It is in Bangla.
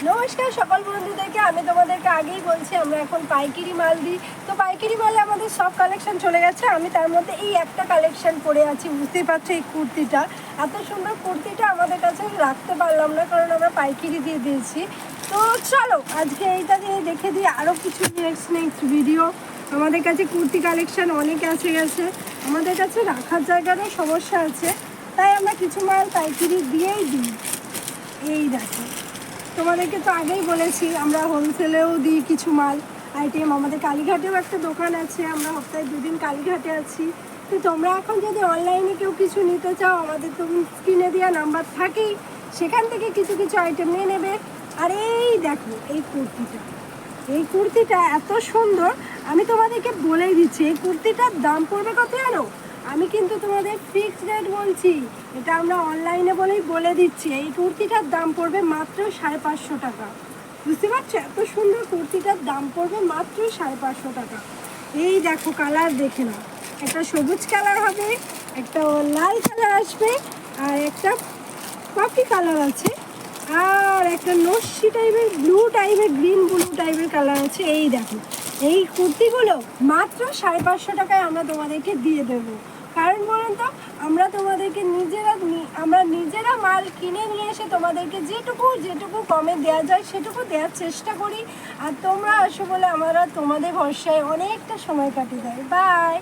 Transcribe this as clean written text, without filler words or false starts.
নমস্কার সকল বন্ধুদেরকে। আমি তোমাদেরকে আগেই বলছি আমরা এখন পাইকারি মাল দিই। তো পাইকারি মালে আমাদের সব কালেকশন চলে গেছে। আমি তার মধ্যে এই একটা কালেকশন পরে আছি, বুঝতেই পারছো। এই কুর্তিটা, এত সুন্দর কুর্তিটা আমাদের কাছে রাখতে পারলাম না, কারণ আমরা পাইকারি দিয়ে দিয়েছি। তো চলো আজকে এইটা দিয়ে দেখে দিই আরও কিছু নেক্সট ভিডিও। আমাদের কাছে কুর্তি কালেকশন অনেক এসে গেছে, আমাদের কাছে রাখার জায়গারও সমস্যা আছে, তাই আমরা কিছু মাল পাইকারি দিয়েই দিই। এই দেখো, তোমাদেরকে তো আগেই বলেছি আমরা হোলসেলেও দিই কিছু মাল আইটেম। আমাদের কালীঘাটেও একটা দোকান আছে, আমরা সপ্তাহে 2 দিন কালীঘাটে আছি। তো তোমরা এখন যদি অনলাইনে কেউ কিছু নিতে চাও, আমাদের তো স্ক্রিনে দেওয়া নাম্বার থাকেই, সেখান থেকে কিছু কিছু আইটেম নিয়ে নেবে। আর এই দেখো এই কুর্তিটা এত সুন্দর, আমি তোমাদেরকে বলেই দিচ্ছি এই কুর্তিটার দাম পড়বে কত জানো? আমি কিন্তু তোমাদের ফিক্সড রেট বলছি, এটা আমরা অনলাইনে বলেই বলে দিচ্ছি। এই কুর্তিটার দাম পড়বে মাত্র 550 টাকা। বুঝতে পারছো? এত সুন্দর কুর্তিটার দাম পড়বে মাত্র 550 টাকা। এই দেখো কালার দেখে নাও, একটা সবুজ কালার হবে, একটা লাল কালার আসবে, আর একটা কফি কালার আছে, আর একটা নস্যি টাইপের ব্লু টাইপের গ্রিন ব্লু টাইপের কালার আছে। এই দেখো, এই কুর্তিগুলো মাত্র 550 টাকায় আমরা তোমাদেরকে দিয়ে দেবো। কারণ বলুন তো, আমরা তোমাদেরকে নিজেরা মাল কিনে নিয়ে এসে তোমাদেরকে যেটুকু কমে দেওয়া যায় সেটুকু দেওয়ার চেষ্টা করি। আর তোমরা আসো বলে আমরা তোমাদের ভরসায় অনেকটা সময় কাটিয়ে দেয়। বাই।